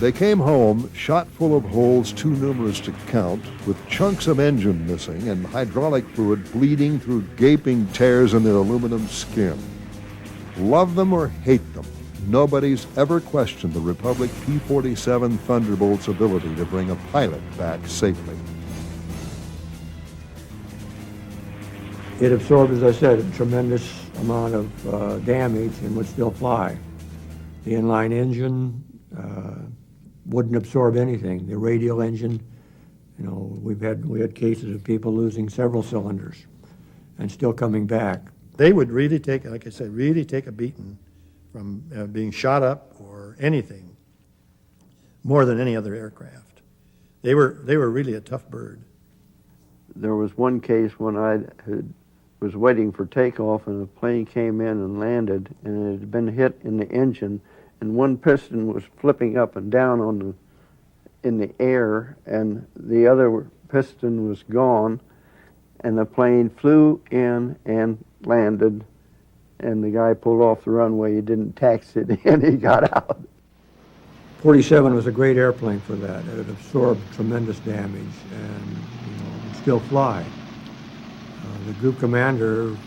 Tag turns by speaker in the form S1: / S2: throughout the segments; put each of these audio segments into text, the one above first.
S1: They came home shot full of holes too numerous to count, with chunks of engine missing and hydraulic fluid bleeding through gaping tears in their aluminum skin. Love them or hate them, nobody's ever questioned the Republic P-47 Thunderbolt's ability to bring a pilot back safely.
S2: It absorbed, as I said, a tremendous amount of damage and would still fly. The inline engine wouldn't absorb anything. The radial engine, you know, we had cases of people losing several cylinders and still coming back.
S3: They would really take, like I said, really take a beating from being shot up or anything more than any other aircraft. They were really a tough bird.
S4: There was one case when was waiting for takeoff and a plane came in and landed and it had been hit in the engine and one piston was flipping up and down in the air and the other piston was gone and the plane flew in and landed and the guy pulled off the runway. He didn't taxi it and he got out.
S2: 47 was a great airplane for that. It absorbed tremendous damage and would still fly. The group commander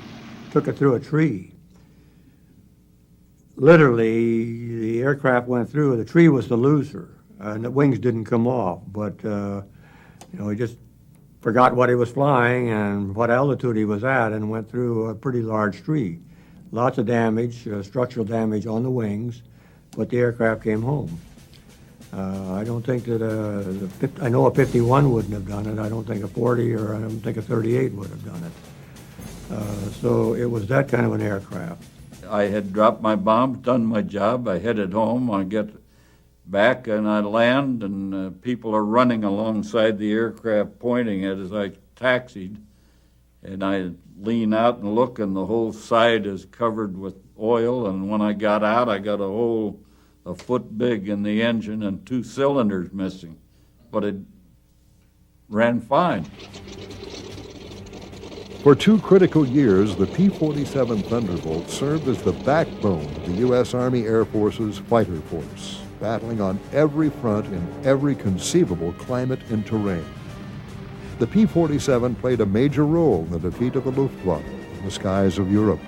S2: took it through a tree. Literally, the aircraft went through, the tree was the loser, and the wings didn't come off, but he just forgot what he was flying and what altitude he was at and went through a pretty large tree. Lots of damage, structural damage on the wings, but the aircraft came home. I don't think that I know a 51 wouldn't have done it. I don't think a 40 or I don't think a 38 would have done it. So it was that kind of an aircraft.
S5: I had dropped my bomb, done my job. I headed home. I get back and I land, and people are running alongside the aircraft pointing at it as I taxied. And I lean out and look, and the whole side is covered with oil. And when I got out, I got a hole a foot big in the engine and 2 cylinders missing. But it ran fine.
S1: For 2 critical years, the P-47 Thunderbolt served as the backbone of the U.S. Army Air Force's fighter force, battling on every front in every conceivable climate and terrain. The P-47 played a major role in the defeat of the Luftwaffe in the skies of Europe.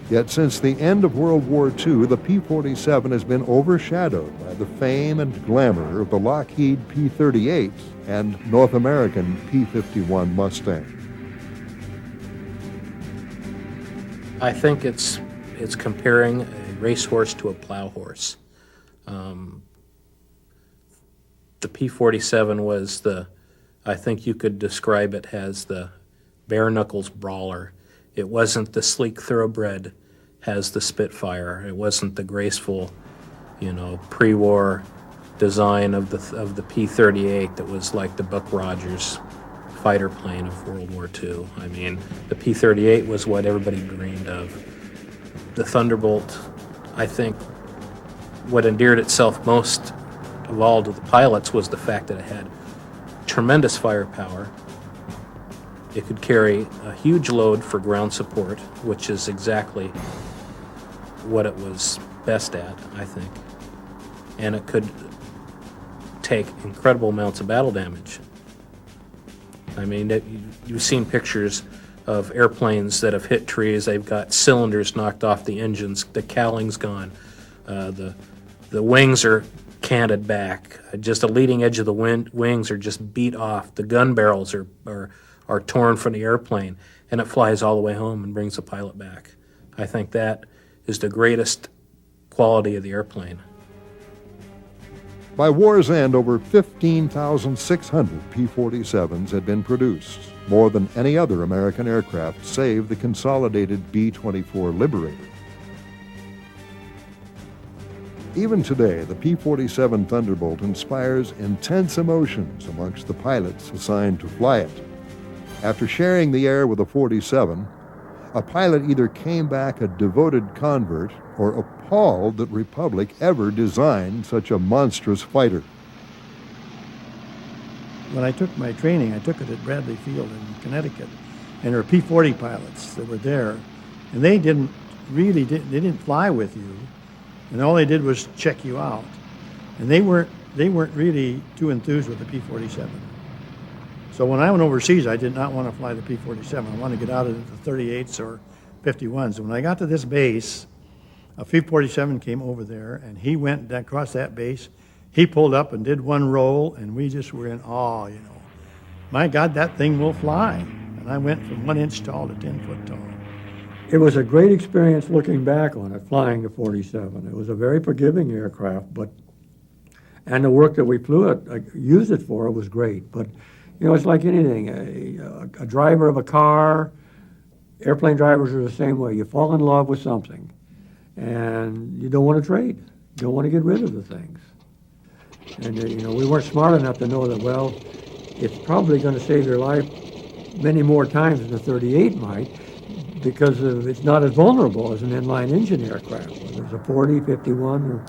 S1: Yet since the end of World War II, the P-47 has been overshadowed by the fame and glamour of the Lockheed P-38 and North American P-51 Mustang.
S6: I think it's comparing a racehorse to a plow horse. The P-47 was I think you could describe it as the bare knuckles brawler. It wasn't the sleek thoroughbred as the Spitfire. It wasn't the graceful, pre-war design of the P-38 that was like the Buck Rogers fighter plane of World War II. I mean, the P-38 was what everybody dreamed of. The Thunderbolt, I think, what endeared itself most of all to the pilots was the fact that it had tremendous firepower. It could carry a huge load for ground support, which is exactly what it was best at, I think. And it could take incredible amounts of battle damage. I mean, you've seen pictures of airplanes that have hit trees. They've got cylinders knocked off the engines. The cowling's gone. The wings are canted back. Just the leading edge of the wings are just beat off. The gun barrels are torn from the airplane, and it flies all the way home and brings the pilot back. I think that is the greatest quality of the airplane.
S1: By war's end, over 15,600 P-47s had been produced, more than any other American aircraft save the consolidated B-24 Liberator. Even today, the P-47 Thunderbolt inspires intense emotions amongst the pilots assigned to fly it. After sharing the air with a 47, a pilot either came back a devoted convert or appalled that Republic ever designed such a monstrous fighter.
S3: When I took my training, I took it at Bradley Field in Connecticut, and there were P-40 pilots that were there, and they didn't fly with you, and all they did was check you out. And they weren't they weren't really too enthused with the P-47. So when I went overseas, I did not want to fly the P-47. I wanted to get out of the 38s or 51s. When I got to this base, a P-47 came over there, and he went across that base. He pulled up and did one roll, and we just were in awe, you know. My God, that thing will fly. And I went from 1 inch tall to 10 foot tall.
S2: It was a great experience looking back on it, flying the 47. It was a very forgiving aircraft, and the work that we flew it, used it for, was great. But, you know, it's like anything. A driver of a car, airplane drivers are the same way. You fall in love with something, and you don't want to trade. You don't want to get rid of the things. And, you know, we weren't smart enough to know that, well, it's probably going to save your life many more times than the 38 might, because it's not as vulnerable as an inline engine aircraft, whether it's a 40, 51,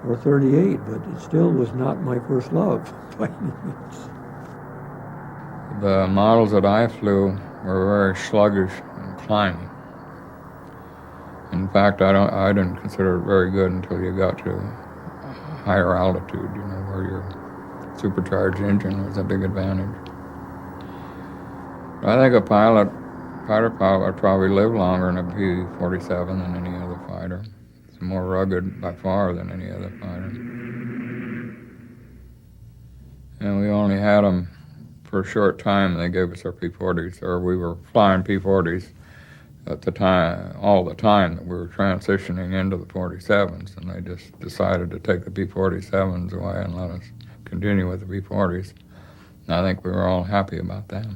S2: or 38, but it still was not my first love by any means.
S7: The models that I flew were very sluggish and climbing. In fact, I didn't consider it very good until you got to higher altitude, you know, where your supercharged engine was a big advantage. I think a fighter pilot would probably live longer in a P-47 than any other fighter. It's more rugged by far than any other fighter. And we only had them for a short time. They gave us our P-40s, or we were flying P-40s at the time, all the time that we were transitioning into the 47s, and they just decided to take the P-47s away and let us continue with the P-40s. And I think we were all happy about that.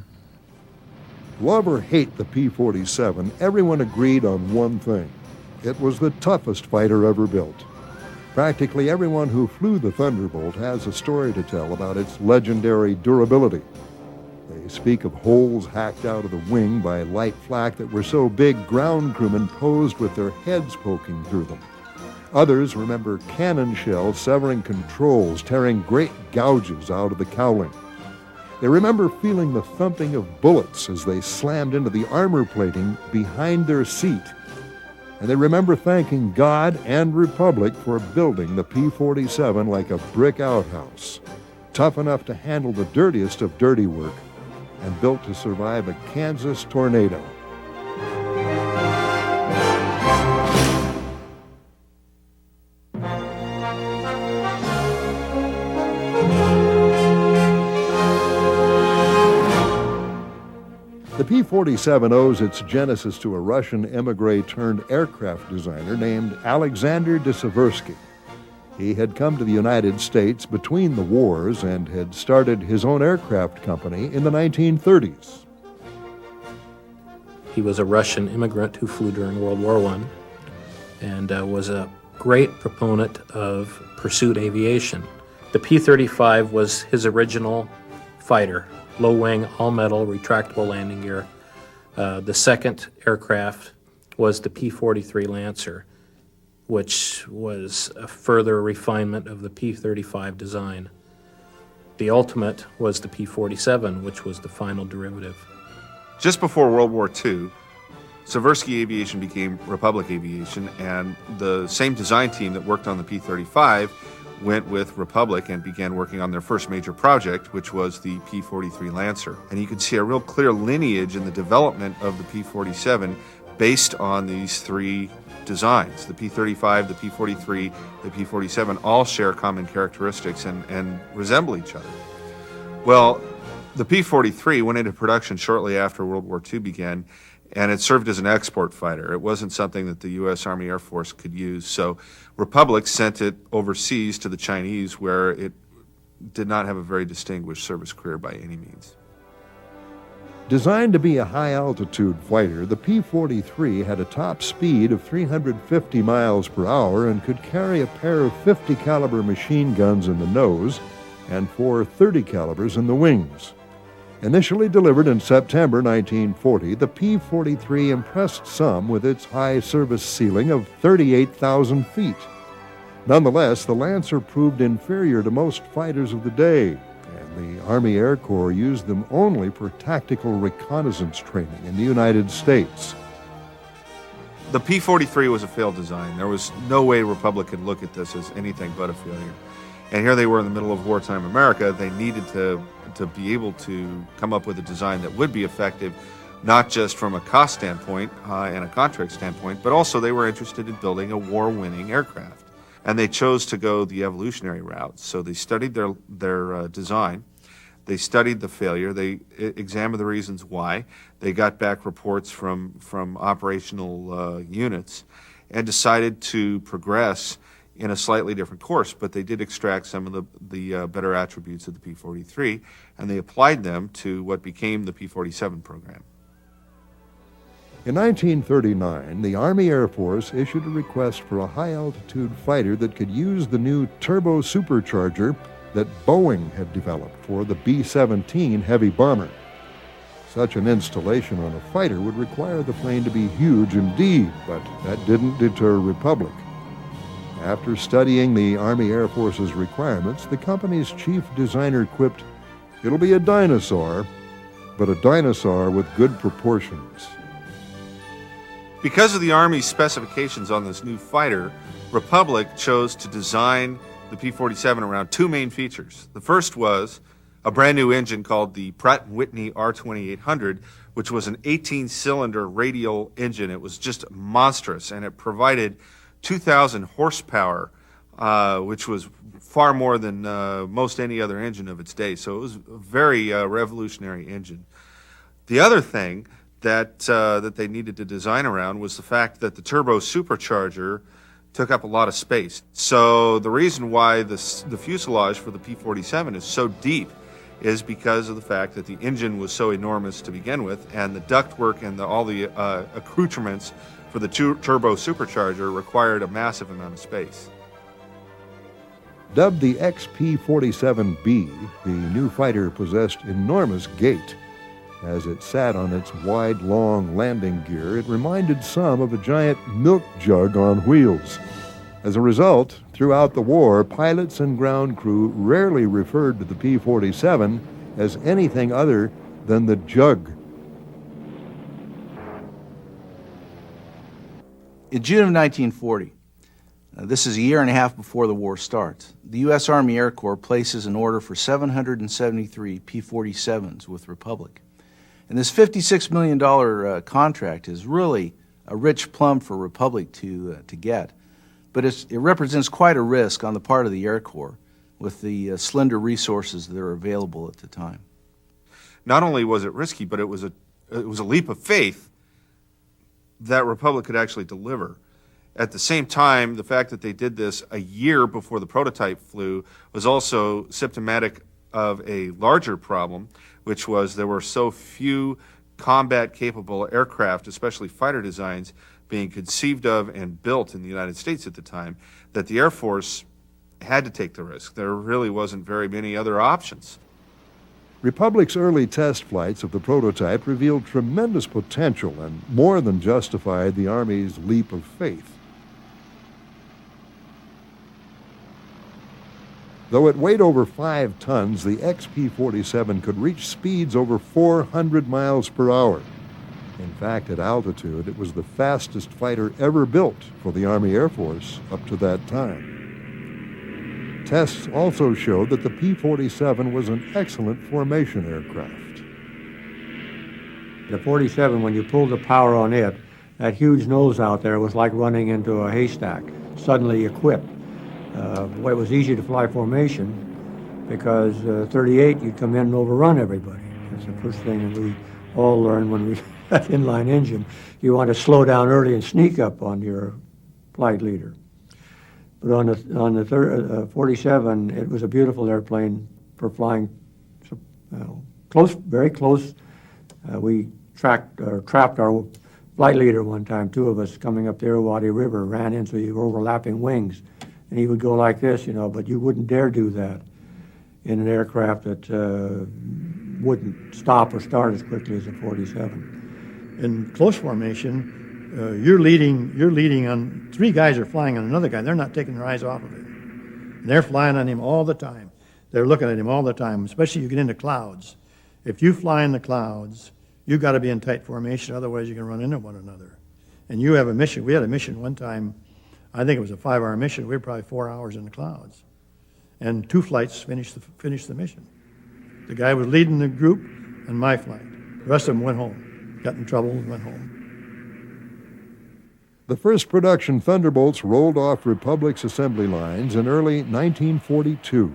S1: Love or hate the P-47, everyone agreed on one thing. It was the toughest fighter ever built. Practically everyone who flew the Thunderbolt has a story to tell about its legendary durability. They speak of holes hacked out of the wing by light flak that were so big ground crewmen posed with their heads poking through them. Others remember cannon shells severing controls, tearing great gouges out of the cowling. They remember feeling the thumping of bullets as they slammed into the armor plating behind their seat. And they remember thanking God and Republic for building the P-47 like a brick outhouse, tough enough to handle the dirtiest of dirty work, and built to survive a Kansas tornado. The P-47 owes its genesis to a Russian emigre-turned-aircraft designer named Alexander de Seversky. He had come to the United States between the wars and had started his own aircraft company in the 1930s.
S6: He was a Russian immigrant who flew during World War I and was a great proponent of pursuit aviation. The P-35 was his original fighter. Low wing, all metal, retractable landing gear. The second aircraft was the P-43 Lancer, which was a further refinement of the P-35 design. The ultimate was the P-47, which was the final derivative.
S8: Just before World War II, Seversky Aviation became Republic Aviation, and the same design team that worked on the P-35 went with Republic and began working on their first major project, which was the P-43 Lancer. And you can see a real clear lineage in the development of the P-47 based on these three designs. The P-35, the P-43, the P-47 all share common characteristics and resemble each other. Well, the P-43 went into production shortly after World War II began, and it served as an export fighter. It wasn't something that the U.S. Army Air Force could use. So Republic sent it overseas to the Chinese, where it did not have a very distinguished service career by any means.
S1: Designed to be a high-altitude fighter, the P-43 had a top speed of 350 miles per hour and could carry a pair of 50-caliber machine guns in the nose and 4 30 calibers in the wings. Initially delivered in September 1940, the P-43 impressed some with its high service ceiling of 38,000 feet. Nonetheless, the Lancer proved inferior to most fighters of the day, and the Army Air Corps used them only for tactical reconnaissance training in the United States.
S8: The P-43 was a failed design. There was no way Republic could look at this as anything but a failure. And here they were in the middle of wartime America. They needed to be able to come up with a design that would be effective, not just from a cost standpoint and a contract standpoint, but also they were interested in building a war-winning aircraft. And they chose to go the evolutionary route. So they studied their design. They studied the failure. They examined the reasons why. They got back reports from operational units and decided to progress in a slightly different course. But they did extract some of the better attributes of the P-43, and they applied them to what became the P-47 program.
S1: In 1939, the Army Air Force issued a request for a high-altitude fighter that could use the new turbosupercharger that Boeing had developed for the B-17 heavy bomber. Such an installation on a fighter would require the plane to be huge indeed, but that didn't deter Republic. After studying the Army Air Force's requirements, the company's chief designer quipped, "It'll be a dinosaur, but a dinosaur with good proportions."
S8: Because of the Army's specifications on this new fighter, Republic chose to design the P-47 around two main features. The first was a brand new engine called the Pratt & Whitney R2800, which was an 18-cylinder radial engine. It was just monstrous, and it provided 2,000 horsepower, which was far more than most any other engine of its day. So it was a very revolutionary engine. The other thing that they needed to design around was the fact that the turbo supercharger took up a lot of space. So the reason why the fuselage for the P-47 is so deep is because of the fact that the engine was so enormous to begin with, and the ductwork and all the accoutrements for the turbo supercharger required a massive amount of space.
S1: Dubbed the XP-47B, the new fighter possessed enormous gait. As it sat on its wide, long landing gear, it reminded some of a giant milk jug on wheels. As a result, throughout the war, pilots and ground crew rarely referred to the P-47 as anything other than the jug.
S9: In June of 1940, this is a year and a half before the war starts, the U.S. Army Air Corps places an order for 773 P-47s with Republic. And this $56 million contract is really a rich plum for Republic to get. But it represents quite a risk on the part of the Air Corps with the slender resources that are available at the time.
S8: Not only was it risky, but it was a leap of faith that Republic could actually deliver. At the same time, the fact that they did this a year before the prototype flew was also symptomatic of a larger problem, which was there were so few combat-capable aircraft, especially fighter designs, being conceived of and built in the United States at the time, that the Air Force had to take the risk. There really wasn't very many other options.
S1: Republic's early test flights of the prototype revealed tremendous potential and more than justified the Army's leap of faith. Though it weighed over 5 tons, the XP-47 could reach speeds over 400 miles per hour. In fact, at altitude, it was the fastest fighter ever built for the Army Air Force up to that time. Tests also showed that the P-47 was an excellent formation aircraft.
S2: The 47, when you pulled the power on it, that huge nose out there was like running into a haystack, suddenly equipped. It was easy to fly formation because 38, you'd come in and overrun everybody. That's the first thing that we all learned when we had inline engine. You want to slow down early and sneak up on your flight leader. But on the 47, it was a beautiful airplane for flying close, very close. We trapped our flight leader one time. 2 of us coming up the Irrawaddy River ran into the overlapping wings. And he would go like this, but you wouldn't dare do that in an aircraft that wouldn't stop or start as quickly as a 47.
S3: In close formation, you're leading on, 3 guys are flying on another guy. They're not taking their eyes off of him. They're flying on him all the time. They're looking at him all the time, especially you get into clouds. If you fly in the clouds, you've got to be in tight formation, otherwise you can run into one another. And you have a mission. We had a mission one time, I think it was a 5-hour mission. We were probably 4 hours in the clouds. and 2 flights finished the mission. The guy was leading the group on my flight. The rest of them went home, got in trouble and went home.
S1: The first production Thunderbolts rolled off Republic's assembly lines in early 1942.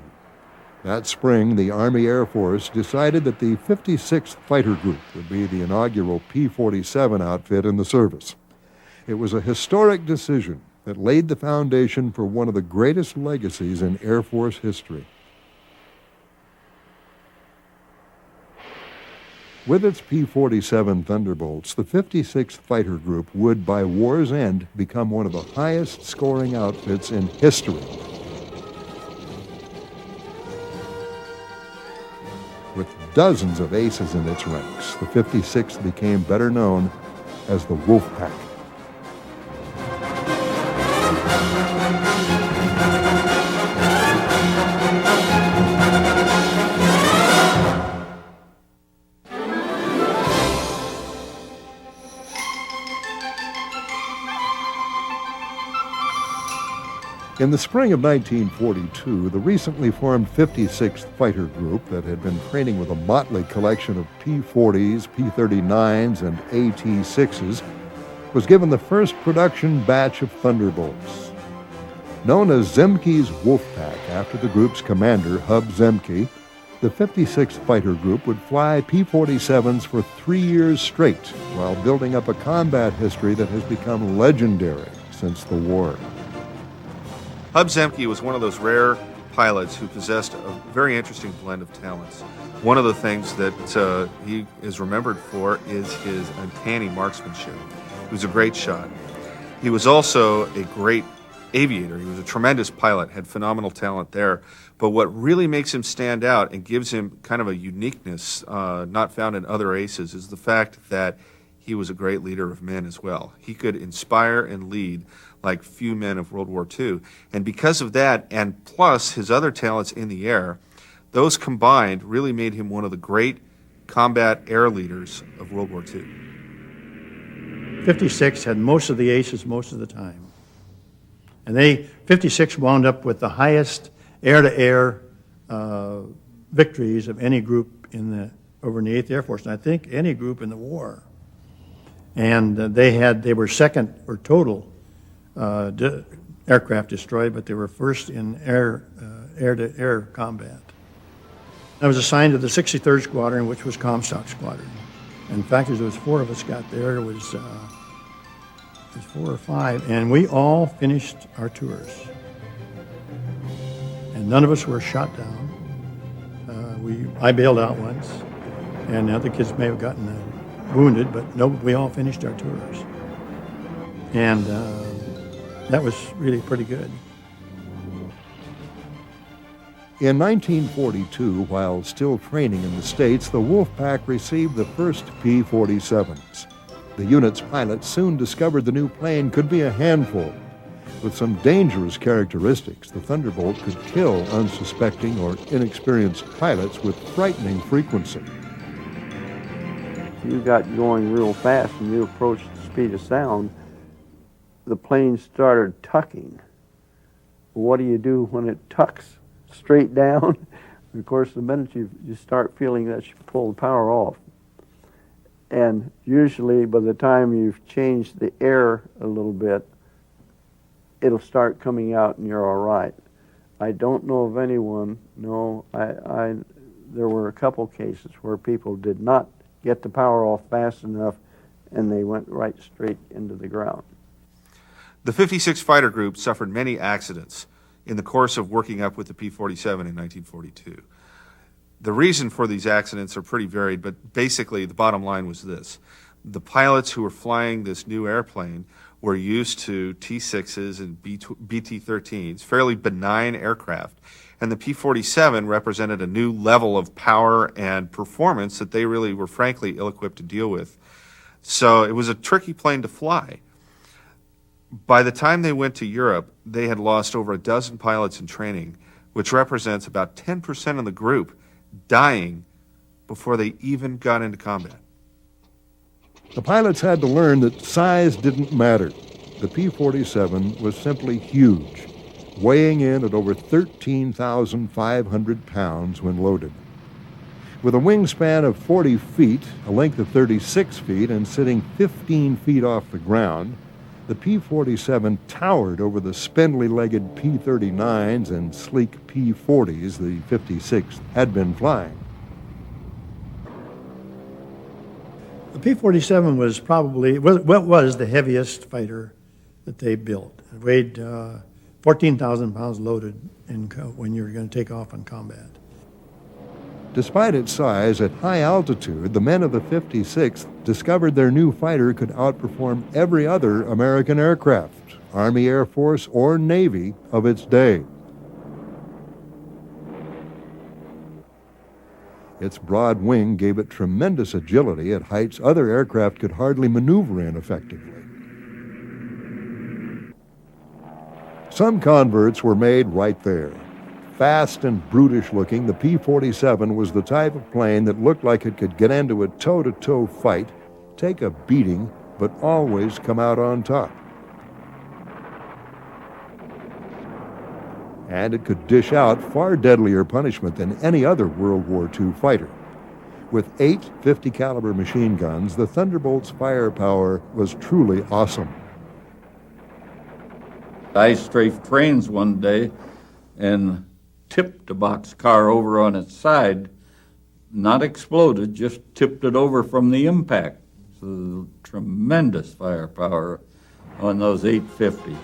S1: That spring, the Army Air Force decided that the 56th Fighter Group would be the inaugural P-47 outfit in the service. It was a historic decision that laid the foundation for one of the greatest legacies in Air Force history. With its P-47 Thunderbolts, the 56th Fighter Group would, by war's end, become one of the highest-scoring outfits in history. With dozens of aces in its ranks, the 56th became better known as the Wolfpack. In the spring of 1942, the recently formed 56th Fighter Group that had been training with a motley collection of P-40s, P-39s, and AT-6s was given the first production batch of Thunderbolts. Known as Zemke's Wolfpack after the group's commander, Hub Zemke, the 56th Fighter Group would fly P-47s for 3 years straight while building up a combat history that has become legendary since the war.
S8: Hub Zemke was one of those rare pilots who possessed a very interesting blend of talents. One of the things that he is remembered for is his uncanny marksmanship. He was a great shot. He was also a great aviator. He was a tremendous pilot, had phenomenal talent there. But what really makes him stand out and gives him kind of a uniqueness not found in other aces is the fact that he was a great leader of men as well. He could inspire and lead like few men of World War II. And because of that, and plus his other talents in the air, those combined really made him one of the great combat air leaders of World War II.
S3: 56 had most of the aces most of the time. And 56 wound up with the highest air-to-air victories of any group over in the 8th Air Force, and I think any group in the war. And they were second for total aircraft destroyed, but they were first in air-to-air combat. I was assigned to the 63rd Squadron, which was Comstock Squadron. In fact, there was 4 of us got there. It was 4 or 5, and we all finished our tours. And none of us were shot down. I bailed out once, and the other kids may have gotten wounded, but no, we all finished our tours. And that was really pretty good.
S1: In 1942, while still training in the States, the Wolfpack received the first P-47s. The unit's pilots soon discovered the new plane could be a handful. With some dangerous characteristics, the Thunderbolt could kill unsuspecting or inexperienced pilots with frightening frequency.
S4: If you got going real fast and you approached the speed of sound, the plane started tucking. What do you do when it tucks straight down? Of course, the minute you start feeling that, you pull the power off. And usually by the time you've changed the air a little bit, it'll start coming out and you're all right. I don't know of anyone, there were a couple cases where people did not get the power off fast enough and they went right straight into the ground.
S8: The 56th Fighter Group suffered many accidents in the course of working up with the P-47 in 1942. The reason for these accidents are pretty varied, but basically the bottom line was this. The pilots who were flying this new airplane were used to T-6s and BT-13s, fairly benign aircraft, and the P-47 represented a new level of power and performance that they really were frankly ill-equipped to deal with. So it was a tricky plane to fly. By the time they went to Europe, they had lost over a dozen pilots in training, which represents about 10% of the group dying before they even got into combat.
S1: The pilots had to learn that size didn't matter. The P-47 was simply huge. weighing in at over 13,500 pounds when loaded. With a wingspan of 40 feet, a length of 36 feet, and sitting 15 feet off the ground, the P-47 towered over the spindly-legged P-39s and sleek P-40s the 56th had been flying.
S3: The P-47 was probably, what was the heaviest fighter that they built. It weighed 14,000 pounds loaded when you were going to take off on combat.
S1: Despite its size, at high altitude, the men of the 56th discovered their new fighter could outperform every other American aircraft, Army, Air Force, or Navy of its day. Its broad wing gave it tremendous agility at heights other aircraft could hardly maneuver in effectively. Some converts were made right there. Fast and brutish looking, the P-47 was the type of plane that looked like it could get into a toe-to-toe fight, take a beating, but always come out on top. And it could dish out far deadlier punishment than any other World War II fighter. With 8 .50 caliber machine guns, the Thunderbolt's firepower was truly awesome.
S5: I strafed trains one day and tipped a boxcar over on its side, not exploded, just tipped it over from the impact. So tremendous firepower on those 850s.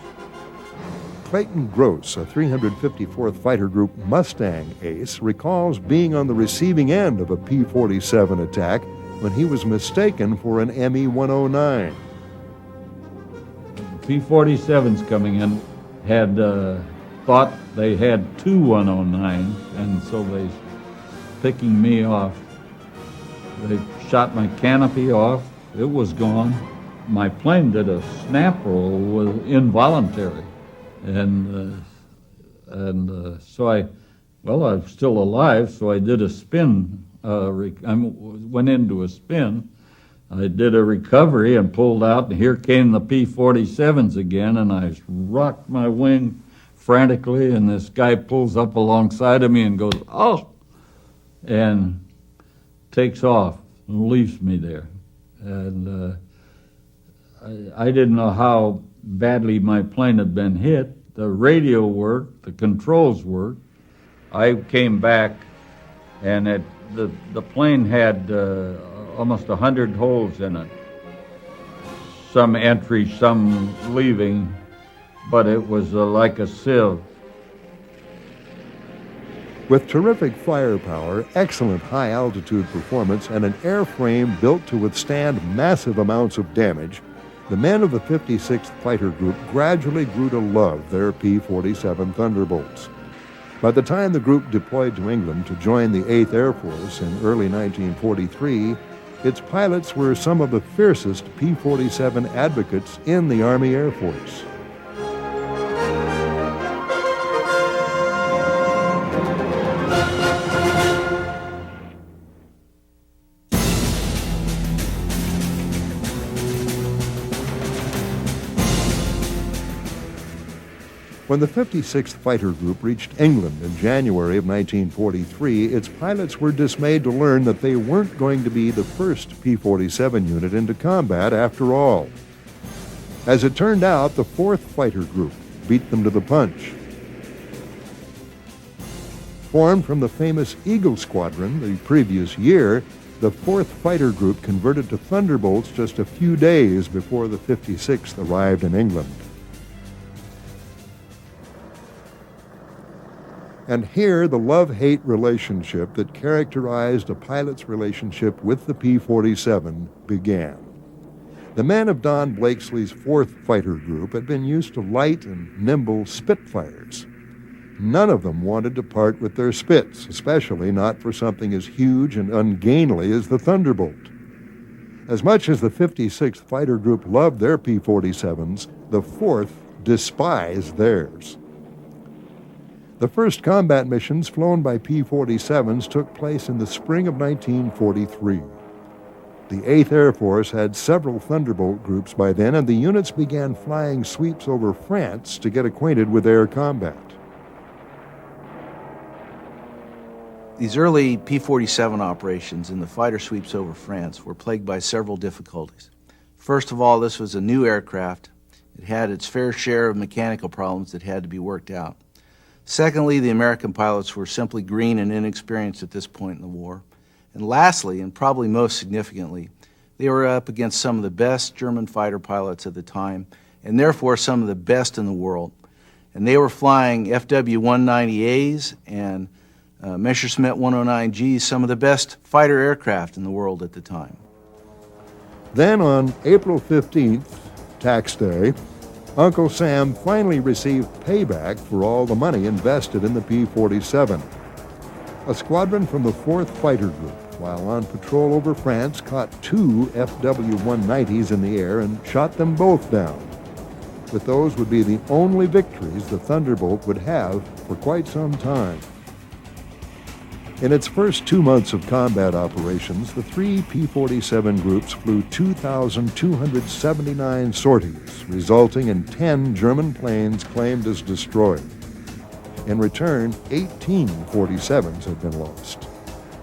S1: Clayton Gross, a 354th Fighter Group Mustang ace, recalls being on the receiving end of a P-47 attack when he was mistaken for an ME-109.
S5: P-47s coming in had thought they had 2 109s, and so they picking me off. They shot my canopy off. It was gone. My plane did a snap roll, was involuntary, and so I was still alive, so I did a spin. I went into a spin. I did a recovery and pulled out, and here came the P-47s again, and I rocked my wing frantically, and this guy pulls up alongside of me and goes, "Oh!" and takes off and leaves me there. And I didn't know how badly my plane had been hit. The radio worked, the controls worked. I came back, and the plane had almost 100 holes in it. Some entry, some leaving, but it was like a sieve.
S1: With terrific firepower, excellent high-altitude performance, and an airframe built to withstand massive amounts of damage, the men of the 56th Fighter Group gradually grew to love their P-47 Thunderbolts. By the time the group deployed to England to join the 8th Air Force in early 1943, its pilots were some of the fiercest P-47 advocates in the Army Air Force. When the 56th Fighter Group reached England in January of 1943, its pilots were dismayed to learn that they weren't going to be the first P-47 unit into combat after all. As it turned out, the 4th Fighter Group beat them to the punch. Formed from the famous Eagle Squadron the previous year, the 4th Fighter Group converted to Thunderbolts just a few days before the 56th arrived in England. And here, the love-hate relationship that characterized a pilot's relationship with the P-47 began. The men of Don Blakesley's 4th Fighter Group had been used to light and nimble Spitfires. None of them wanted to part with their Spits, especially not for something as huge and ungainly as the Thunderbolt. As much as the 56th Fighter Group loved their P-47s, the 4th despised theirs. The first combat missions flown by P-47s took place in the spring of 1943. The 8th Air Force had several Thunderbolt groups by then, and the units began flying sweeps over France to get acquainted with air combat.
S9: These early P-47 operations in the fighter sweeps over France were plagued by several difficulties. First of all, this was a new aircraft. It had its fair share of mechanical problems that had to be worked out. Secondly, the American pilots were simply green and inexperienced at this point in the war. And lastly, and probably most significantly, they were up against some of the best German fighter pilots at the time, and therefore some of the best in the world. And they were flying FW-190As and Messerschmitt 109Gs, some of the best fighter aircraft in the world at the time.
S1: Then on April 15th, tax day, Uncle Sam finally received payback for all the money invested in the P-47. A squadron from the 4th Fighter Group, while on patrol over France, caught 2 FW-190s in the air and shot them both down. But those would be the only victories the Thunderbolt would have for quite some time. In its first 2 months of combat operations, the 3 P-47 groups flew 2,279 sorties, resulting in 10 German planes claimed as destroyed. In return, 18 47s had been lost,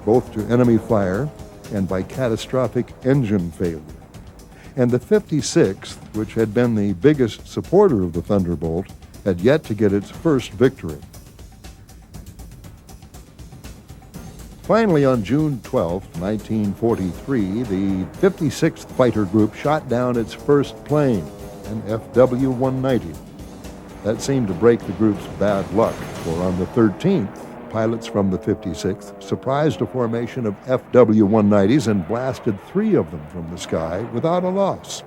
S1: both to enemy fire and by catastrophic engine failure. And the 56th, which had been the biggest supporter of the Thunderbolt, had yet to get its first victory. Finally, on June 12, 1943, the 56th Fighter Group shot down its first plane, an FW-190. That seemed to break the group's bad luck, for on the 13th, pilots from the 56th surprised a formation of FW-190s and blasted 3 of them from the sky without a loss.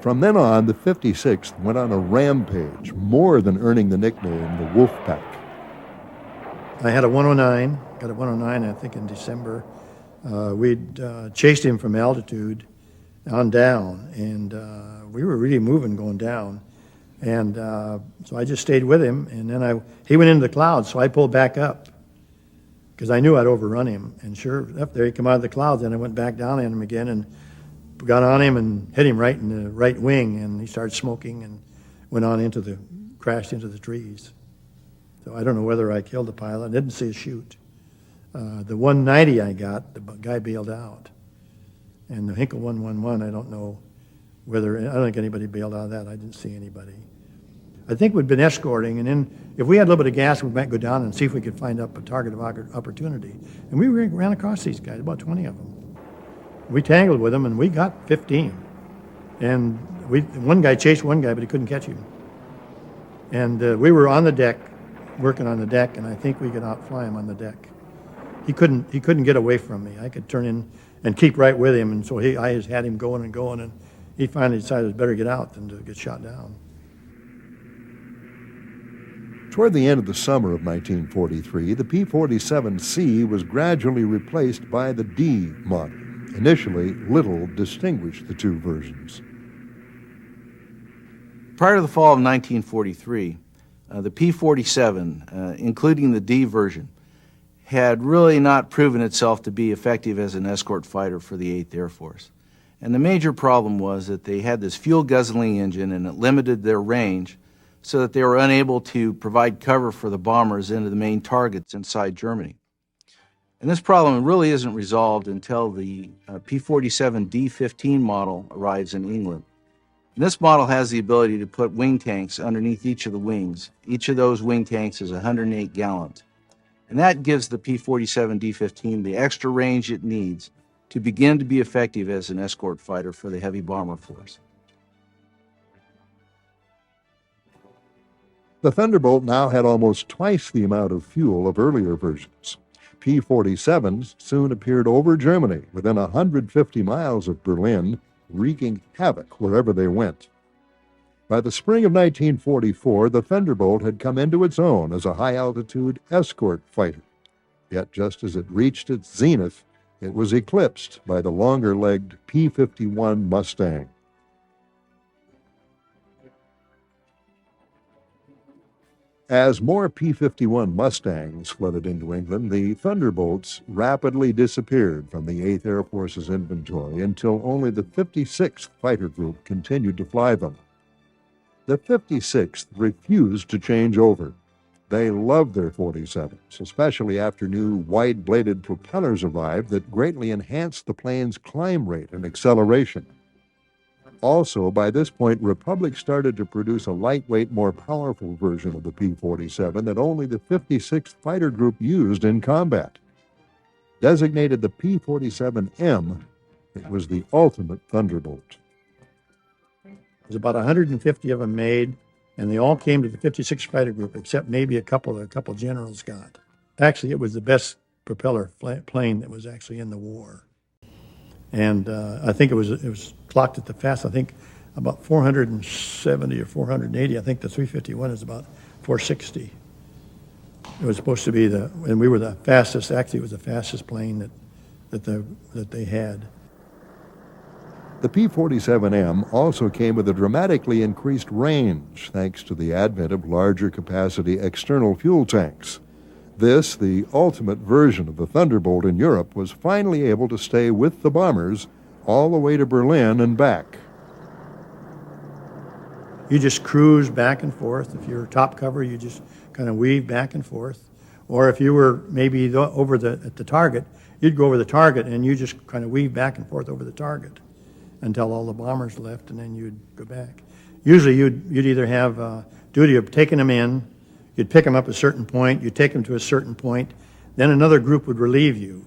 S1: From then on, the 56th went on a rampage, more than earning the nickname the Wolfpack.
S3: I had a 109, got a 109 I think in December. We'd chased him from altitude on down, and we were really moving going down. And so I just stayed with him, and then he went into the clouds, so I pulled back up because I knew I'd overrun him. And sure, up there he came out of the clouds, and I went back down on him again and got on him and hit him right in the right wing, and he started smoking and went on crashed into the trees. So I don't know whether I killed the pilot. I didn't see a shoot. The 190 I got, the guy bailed out. And the Hinkle 111, I don't know I don't think anybody bailed out of that. I didn't see anybody. I think we'd been escorting, and then if we had a little bit of gas, we might go down and see if we could find up a target of opportunity. And we ran across these guys, about 20 of them. We tangled with them, and we got 15. And one guy chased one guy, but he couldn't catch him. And we were on the deck, working on the deck, and I think we could outfly him on the deck. He couldn't get away from me. I could turn in and keep right with him, and so I just had him going, and he finally decided it was better get out than to get shot down.
S1: Toward the end of the summer of 1943, the P-47C was gradually replaced by the D model. Initially, little distinguished the two versions.
S9: Prior to the fall of 1943, the P-47, including the D version, had really not proven itself to be effective as an escort fighter for the 8th Air Force. And the major problem was that they had this fuel-guzzling engine, and it limited their range so that they were unable to provide cover for the bombers into the main targets inside Germany. And this problem really isn't resolved until the P-47 D-15 model arrives in England. And this model has the ability to put wing tanks underneath each of the wings. Each of those wing tanks is 108 gallons. And that gives the P-47 D-15 the extra range it needs to begin to be effective as an escort fighter for the heavy bomber force.
S1: The Thunderbolt now had almost twice the amount of fuel of earlier versions. P-47s soon appeared over Germany, within 150 miles of Berlin, wreaking havoc wherever they went. By the spring of 1944, the Thunderbolt had come into its own as a high-altitude escort fighter. Yet just as it reached its zenith, it was eclipsed by the longer-legged P-51 Mustang. As more P-51 Mustangs flooded into England, the Thunderbolts rapidly disappeared from the 8th Air Force's inventory until only the 56th Fighter Group continued to fly them. The 56th refused to change over. They loved their 47s, especially after new wide-bladed propellers arrived that greatly enhanced the plane's climb rate and acceleration. Also, by this point, Republic started to produce a lightweight, more powerful version of the P-47 that only the 56th Fighter Group used in combat. Designated the P-47M, it was the ultimate Thunderbolt.
S3: There's about 150 of them made, and they all came to the 56th Fighter Group, except maybe a couple generals got. Actually, it was the best propeller plane that was actually in the war. And I think it was clocked at the fast, I think about 470 or 480. I think the 351 is about 460. It was supposed to be and we were the fastest, actually it was the fastest plane that they had.
S1: The P-47M also came with a dramatically increased range thanks to the advent of larger capacity external fuel tanks. This, the ultimate version of the Thunderbolt in Europe, was finally able to stay with the bombers all the way to Berlin and back.
S3: You just cruise back and forth. If you're top cover, you just kind of weave back and forth. Or if you were maybe at the target, you'd go over the target and you just kind of weave back and forth over the target until all the bombers left, and then you'd go back. Usually you'd either have duty of taking them in, you'd pick them up at a certain point, you'd take them to a certain point, then another group would relieve you.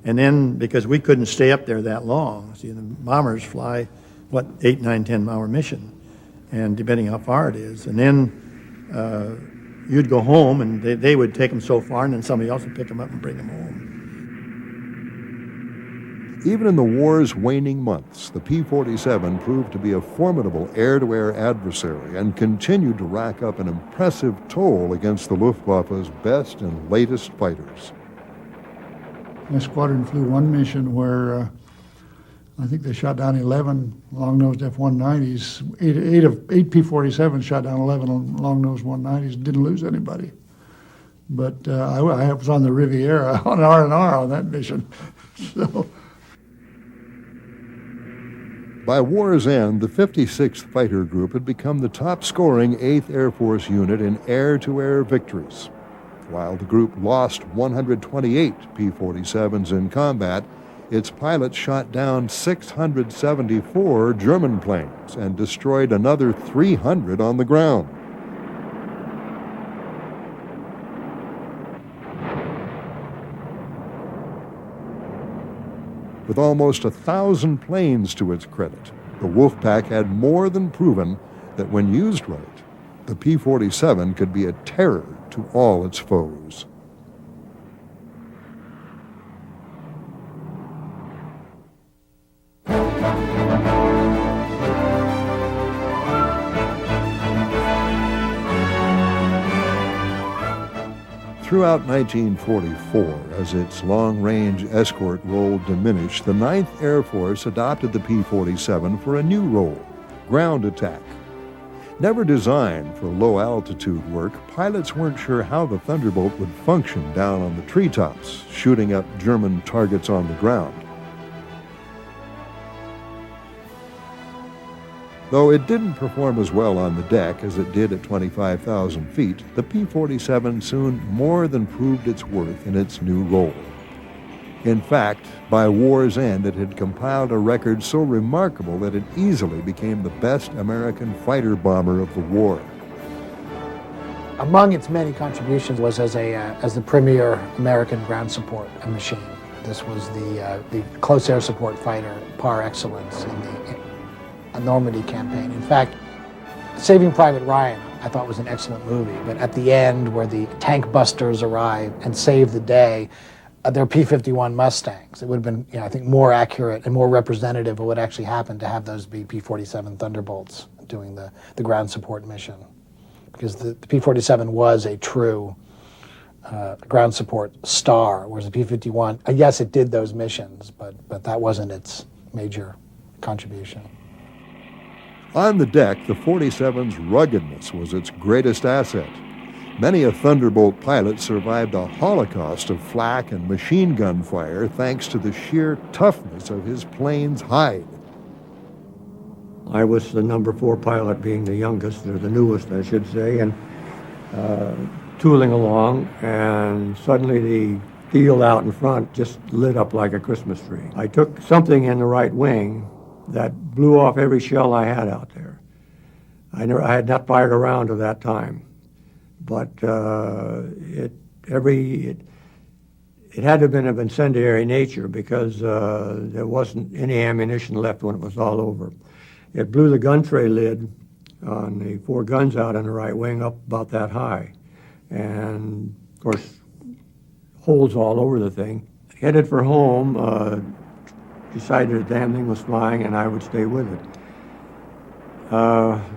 S3: And then, because we couldn't stay up there that long, see, the bombers fly, 8, 9, 10-hour mission, and depending how far it is. And then you'd go home, and they would take them so far, and then somebody else would pick them up and bring them home.
S1: Even in the war's waning months, the P-47 proved to be a formidable air-to-air adversary and continued to rack up an impressive toll against the Luftwaffe's best and latest fighters.
S10: My squadron flew one mission where I think they shot down 11 long-nosed F-190s. Eight P-47s shot down 11 long-nosed 190s, didn't lose anybody. But I was on the Riviera on R&R on that mission. So.
S1: By war's end, the 56th Fighter Group had become the top-scoring 8th Air Force unit in air-to-air victories. While the group lost 128 P-47s in combat, its pilots shot down 674 German planes and destroyed another 300 on the ground. With almost 1,000 planes to its credit, the Wolfpack had more than proven that when used right, the P-47 could be a terror to all its foes. Throughout 1944, as its long-range escort role diminished, the 9th Air Force adopted the P-47 for a new role, ground attack. Never designed for low-altitude work, pilots weren't sure how the Thunderbolt would function down on the treetops, shooting up German targets on the ground. Though it didn't perform as well on the deck as it did at 25,000 feet, the P-47 soon more than proved its worth in its new role. In fact, by war's end, it had compiled a record so remarkable that it easily became the best American fighter bomber of the war.
S11: Among its many contributions was as the premier American ground support machine. This was the close air support fighter par excellence in the Normandy campaign. In fact, Saving Private Ryan, I thought was an excellent movie, but at the end where the tank busters arrive and save the day, they're P-51 Mustangs. It would have been, I think, more accurate and more representative of what actually happened to have those be P-47 Thunderbolts doing the ground support mission. Because the P-47 was a true ground support star, whereas the P-51, yes, it did those missions, but that wasn't its major contribution.
S1: On the deck, the 47's ruggedness was its greatest asset. Many a Thunderbolt pilot survived a holocaust of flak and machine gun fire thanks to the sheer toughness of his plane's hide.
S2: I was the number 4 pilot, being the youngest, or the newest, I should say, and tooling along, and suddenly the field out in front just lit up like a Christmas tree. I took something in the right wing that blew off every shell I had out there. I had not fired a round at that time, but it had to have been of incendiary nature because there wasn't any ammunition left when it was all over. It blew the gun tray lid on the 4 guns out on the right wing up about that high, and of course holes all over the thing. Headed for home, decided the damn thing was flying and I would stay with it.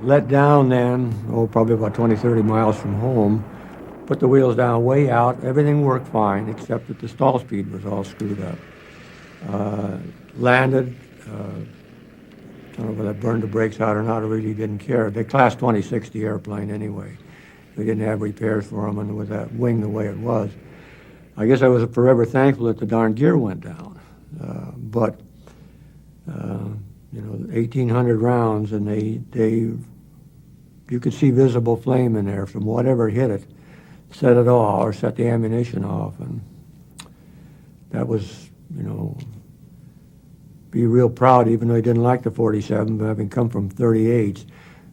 S2: Let down then, probably about 20-30 miles from home, put the wheels down way out, everything worked fine except that the stall speed was all screwed up. Landed, I don't know whether I burned the brakes out or not, I really didn't care. They class 2060 airplane anyway. We didn't have repairs for them, and with that wing the way it was, I guess I was forever thankful that the darn gear went down. But you know, 1,800 rounds, and you could see visible flame in there from whatever hit it, set it off or set the ammunition off, and that was, you know, be real proud, even though he didn't like the 47, having come from 38s,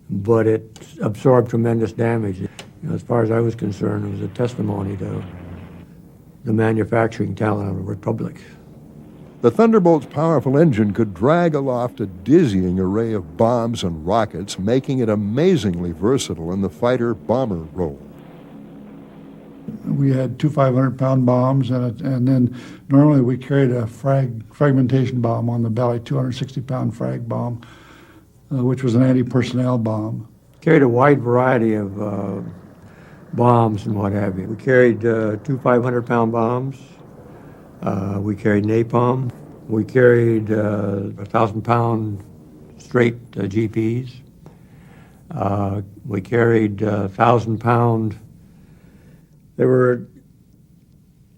S2: but it absorbed tremendous damage. You know, as far as I was concerned, it was a testimony to the manufacturing talent of the Republic.
S1: The Thunderbolt's powerful engine could drag aloft a dizzying array of bombs and rockets, making it amazingly versatile in the fighter-bomber role.
S10: We had 2 500-pound bombs, and then normally we carried a fragmentation bomb on the belly, 260-pound frag bomb, which was an anti-personnel bomb.
S2: Carried a wide variety of bombs and what have you. We carried 2 500-pound bombs. We carried napalm. We carried 1,000-pound straight GPs. We carried 1,000-pound. They were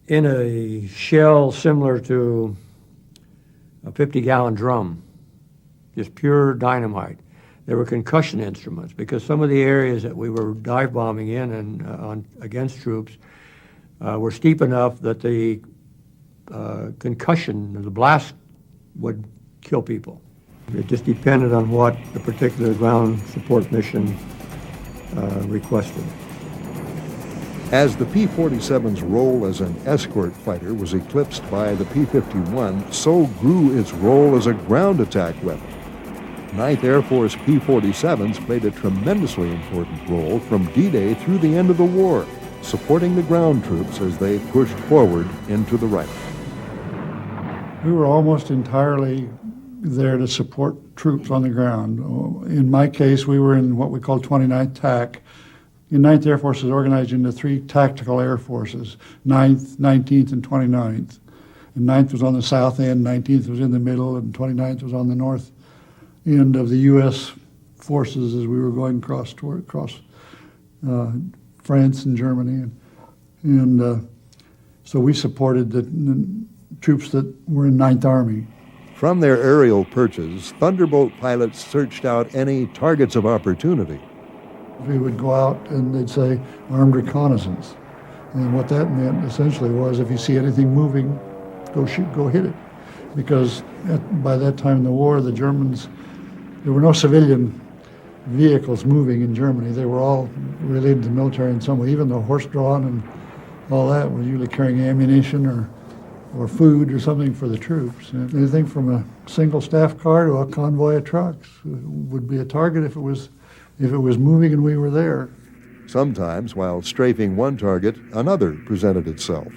S2: in a shell similar to a 50-gallon drum, just pure dynamite. They were concussion instruments because some of the areas that we were dive bombing in and against troops were steep enough that the concussion, the blast, would kill people. It just depended on what the particular ground support mission requested.
S1: As the P-47's role as an escort fighter was eclipsed by the P-51, so grew its role as a ground attack weapon. 9th Air Force P-47s played a tremendously important role from D-Day through the end of the war, supporting the ground troops as they pushed forward into the right.
S10: We were almost entirely there to support troops on the ground. In my case, we were in what we call 29th TAC. The 9th Air Force is organized into 3 tactical air forces, 9th, 19th, and 29th. And 9th was on the south end, 19th was in the middle, and 29th was on the north end of the U.S. forces as we were going across France and Germany. And so we supported the troops that were in 9th Army.
S1: From their aerial perches, Thunderbolt pilots searched out any targets of opportunity.
S10: We would go out and they'd say armed reconnaissance. And what that meant essentially was if you see anything moving, go shoot, go hit it. Because by that time in the war, the Germans, there were no civilian vehicles moving in Germany. They were all related to the military in some way. Even the horse-drawn and all that was usually carrying ammunition or food or something for the troops. And anything from a single staff car to a convoy of trucks would be a target if it was moving and we were there.
S1: Sometimes, while strafing one target, another presented itself.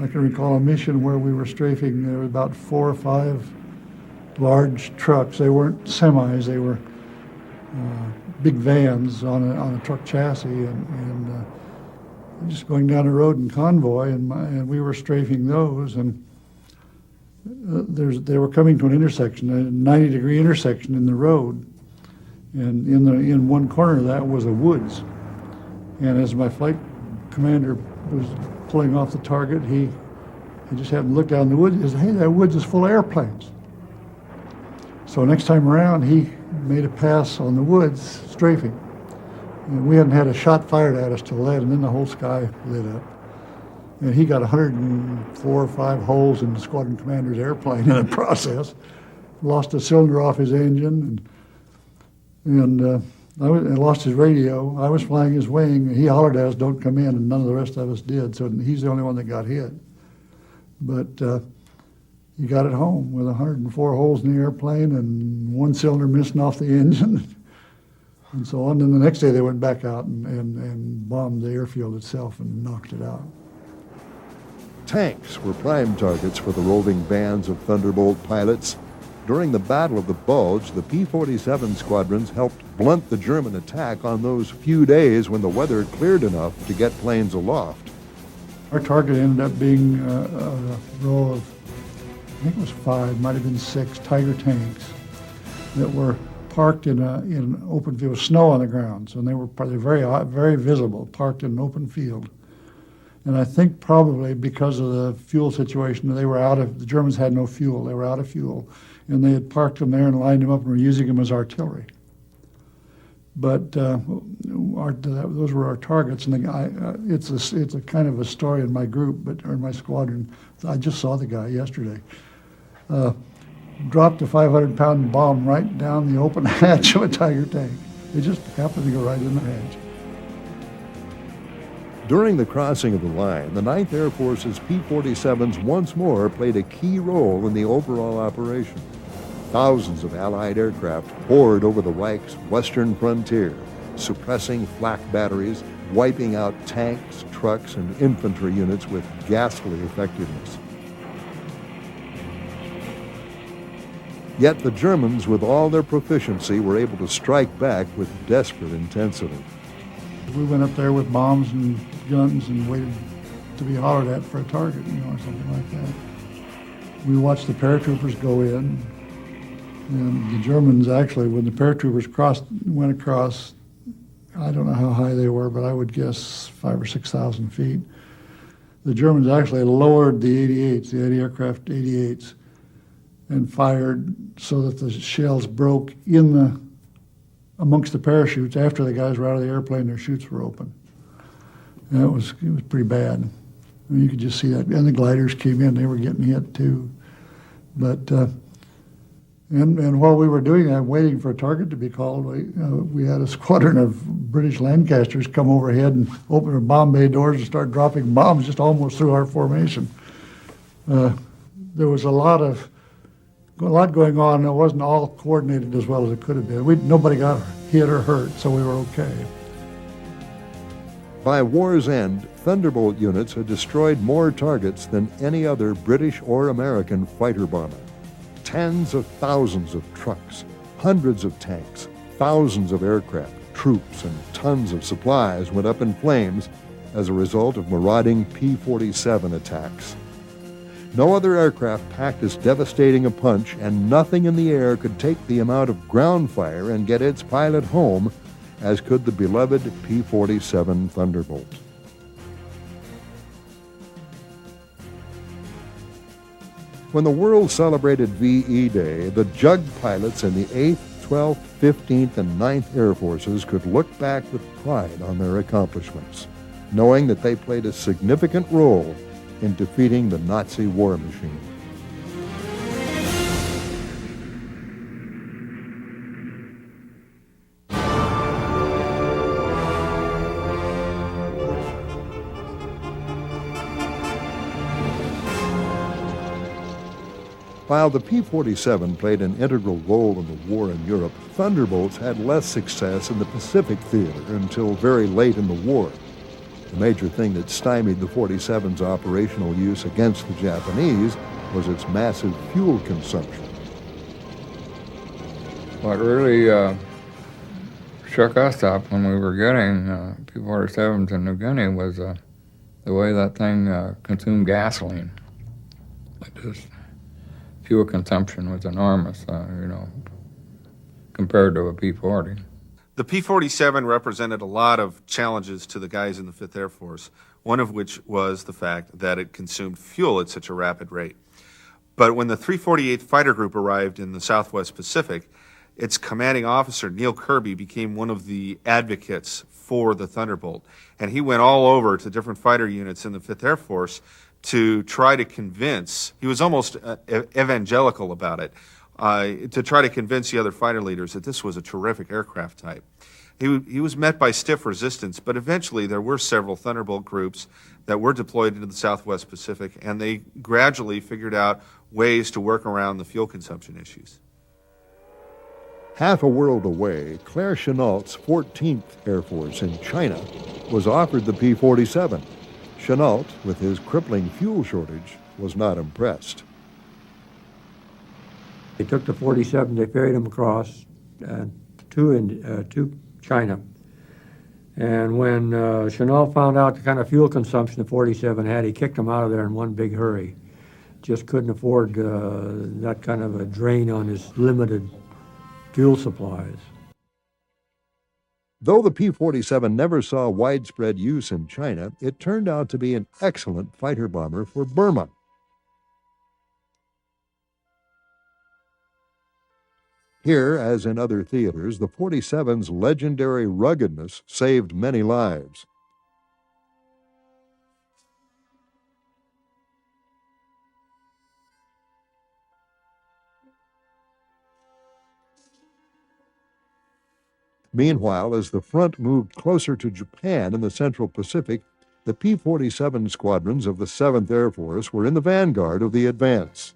S10: I can recall a mission where we were strafing, there were about 4 or 5 large trucks. They weren't semis, they were big vans on a truck chassis, and just going down the road in convoy, and we were strafing those, and they were coming to an intersection, a 90-degree intersection in the road. And in one corner of that was a woods. And as my flight commander was pulling off the target, he just happened to look down the woods and said, "Hey, that woods is full of airplanes." So next time around, he made a pass on the woods, strafing. And we hadn't had a shot fired at us till then, and then the whole sky lit up. And he got 104 or 5 holes in the squadron commander's airplane in the process. Lost a cylinder off his engine, and I lost his radio. I was flying his wing. He hollered at us, "Don't come in," and none of the rest of us did. So he's the only one that got hit. But he got it home with 104 holes in the airplane and one cylinder missing off the engine, and so on. And the next day they went back out and bombed the airfield itself and knocked it out.
S1: Tanks were prime targets for the roving bands of Thunderbolt pilots. During the Battle of the Bulge, the P-47 squadrons helped blunt the German attack on those few days when the weather cleared enough to get planes aloft.
S10: Our target ended up being a row of, I think it was 5, might have been 6 Tiger tanks that were parked in an open field with snow on the ground. So they were probably very visible, parked in an open field. And I think probably because of the fuel situation, the Germans had no fuel. They were out of fuel. And they had parked them there and lined them up and were using them as artillery. But those were our targets. And it's a kind of a story in my group, or in my squadron. I just saw the guy yesterday. Dropped a 500-pound bomb right down the open hatch of a Tiger tank. It just happened to go right in the hatch.
S1: During the crossing of the line, the 9th Air Force's P-47s once more played a key role in the overall operation. Thousands of Allied aircraft poured over the Reich's western frontier, suppressing flak batteries, wiping out tanks, trucks, and infantry units with ghastly effectiveness. Yet the Germans, with all their proficiency, were able to strike back with desperate intensity.
S10: We went up there with bombs and guns and waited to be hollered at for a target, or something like that. We watched the paratroopers go in, and the Germans actually, when the paratroopers went across, I don't know how high they were, but I would guess 5,000 or 6,000 feet. The Germans actually lowered the 88s, the anti-aircraft 88s, and fired so that the shells broke amongst the parachutes. After the guys were out of the airplane, their chutes were open. And it was pretty bad. I mean, you could just see that. And the gliders came in, they were getting hit too. But, and while we were doing that, waiting for a target to be called, we had a squadron of British Lancasters come overhead and open their bomb bay doors and start dropping bombs just almost through our formation. There was a lot going on. It wasn't all coordinated as well as it could have been. Nobody got hit or hurt, so we were okay.
S1: By war's end, Thunderbolt units had destroyed more targets than any other British or American fighter bomber. Tens of thousands of trucks, hundreds of tanks, thousands of aircraft, troops, and tons of supplies went up in flames as a result of marauding P-47 attacks. No other aircraft packed as devastating a punch, and nothing in the air could take the amount of ground fire and get its pilot home as could the beloved P-47 Thunderbolt. When the world celebrated VE Day, the JUG pilots in the 8th, 12th, 15th, and 9th Air Forces could look back with pride on their accomplishments, knowing that they played a significant role in defeating the Nazi war machine. While the P-47 played an integral role in the war in Europe, Thunderbolts had less success in the Pacific theater until very late in the war. The major thing that stymied the 47's operational use against the Japanese was its massive fuel consumption.
S7: What really shook us up when we were getting P-47s in New Guinea was the way that thing consumed gasoline. Fuel consumption was enormous, compared to a P-40.
S8: The P-47 represented a lot of challenges to the guys in the 5th Air Force, one of which was the fact that it consumed fuel at such a rapid rate. But when the 348th Fighter Group arrived in the Southwest Pacific, its commanding officer, Neil Kirby, became one of the advocates for the Thunderbolt. And he went all over to different fighter units in the 5th Air Force to try to convince, he was almost evangelical about it, to try to convince the other fighter leaders that this was a terrific aircraft type. He was met by stiff resistance, but eventually there were several Thunderbolt groups that were deployed into the Southwest Pacific, and they gradually figured out ways to work around the fuel consumption issues.
S1: Half a world away, Claire Chennault's 14th Air Force in China was offered the P-47. Chennault, with his crippling fuel shortage, was not impressed.
S2: They took the 47, they ferried them across to China. And when Chennault found out the kind of fuel consumption the 47 had, he kicked them out of there in one big hurry. Just couldn't afford that kind of a drain on his limited fuel supplies.
S1: Though the P-47 never saw widespread use in China, it turned out to be an excellent fighter bomber for Burma. Here, as in other theaters, the 47's legendary ruggedness saved many lives. Meanwhile, as the front moved closer to Japan in the Central Pacific, the P-47 squadrons of the 7th Air Force were in the vanguard of the advance.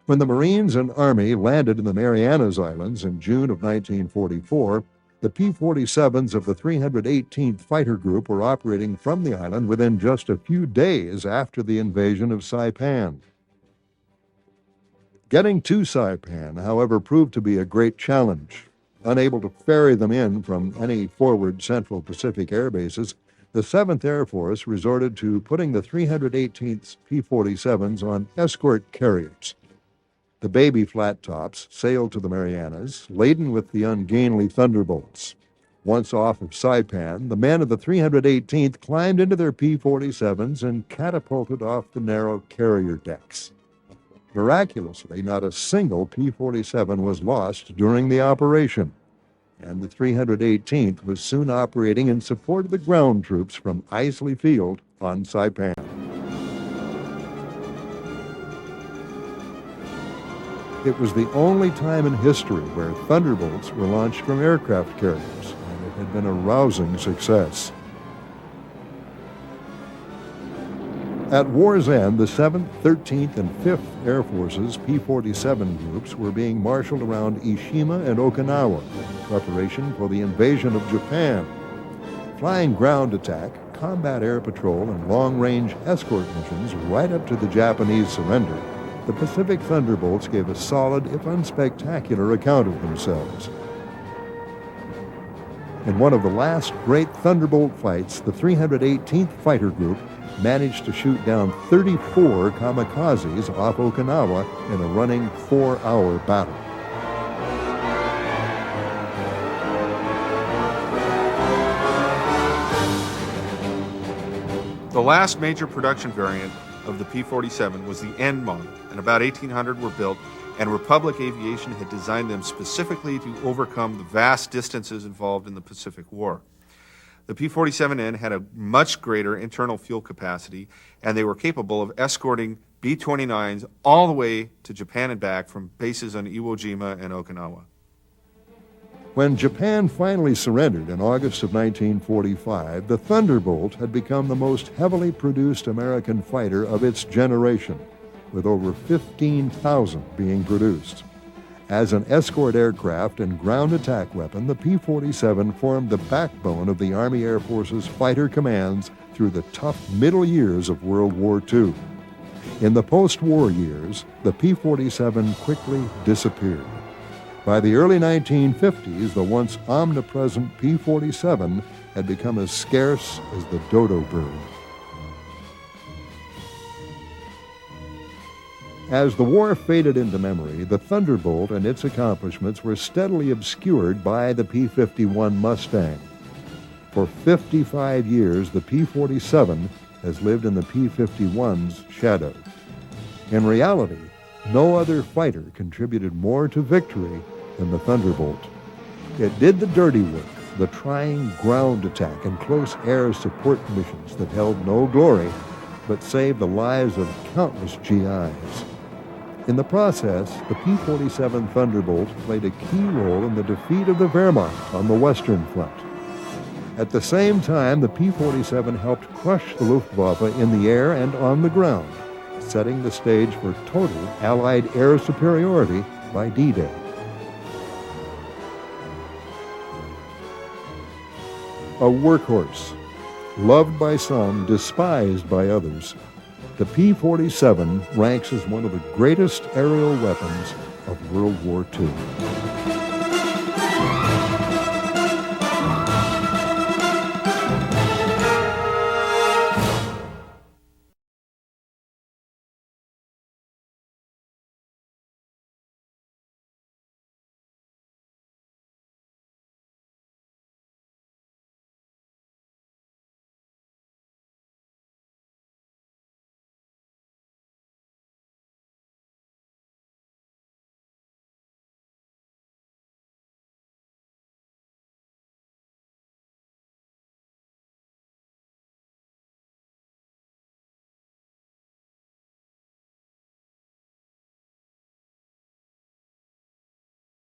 S1: When the Marines and Army landed in the Marianas Islands in June of 1944, the P-47s of the 318th Fighter Group were operating from the island within just a few days after the invasion of Saipan. Getting to Saipan, however, proved to be a great challenge. Unable to ferry them in from any forward Central Pacific air bases, the 7th Air Force resorted to putting the 318th P-47s on escort carriers. The baby flat tops sailed to the Marianas, laden with the ungainly Thunderbolts. Once off of Saipan, the men of the 318th climbed into their P-47s and catapulted off the narrow carrier decks. Miraculously, not a single P-47 was lost during the operation, and the 318th was soon operating in support of the ground troops from Isley Field on Saipan. It was the only time in history where Thunderbolts were launched from aircraft carriers, and it had been a rousing success. At war's end, the 7th, 13th, and 5th Air Force's P-47 groups were being marshaled around Ishima and Okinawa in preparation for the invasion of Japan. Flying ground attack, combat air patrol, and long-range escort missions right up to the Japanese surrender, the Pacific Thunderbolts gave a solid, if unspectacular, account of themselves. In one of the last great Thunderbolt fights, the 318th Fighter Group managed to shoot down 34 kamikazes off Okinawa in a running 4-hour battle.
S8: The last major production variant of the P-47 was the N model, and about 1,800 were built, and Republic Aviation had designed them specifically to overcome the vast distances involved in the Pacific War. The P-47N had a much greater internal fuel capacity, and they were capable of escorting B-29s all the way to Japan and back from bases on Iwo Jima and Okinawa.
S1: When Japan finally surrendered in August of 1945, the Thunderbolt had become the most heavily produced American fighter of its generation, with over 15,000 being produced. As an escort aircraft and ground attack weapon, the P-47 formed the backbone of the Army Air Force's fighter commands through the tough middle years of World War II. In the post-war years, the P-47 quickly disappeared. By the early 1950s, the once omnipresent P-47 had become as scarce as the dodo bird. As the war faded into memory, the Thunderbolt and its accomplishments were steadily obscured by the P-51 Mustang. For 55 years, the P-47 has lived in the P-51's shadow. In reality, no other fighter contributed more to victory than the Thunderbolt. It did the dirty work, the trying ground attack and close air support missions that held no glory, but saved the lives of countless GIs. In the process, the P-47 Thunderbolt played a key role in the defeat of the Wehrmacht on the Western Front. At the same time, the P-47 helped crush the Luftwaffe in the air and on the ground, setting the stage for total Allied air superiority by D-Day. A workhorse, loved by some, despised by others, the P-47 ranks as one of the greatest aerial weapons of World War II.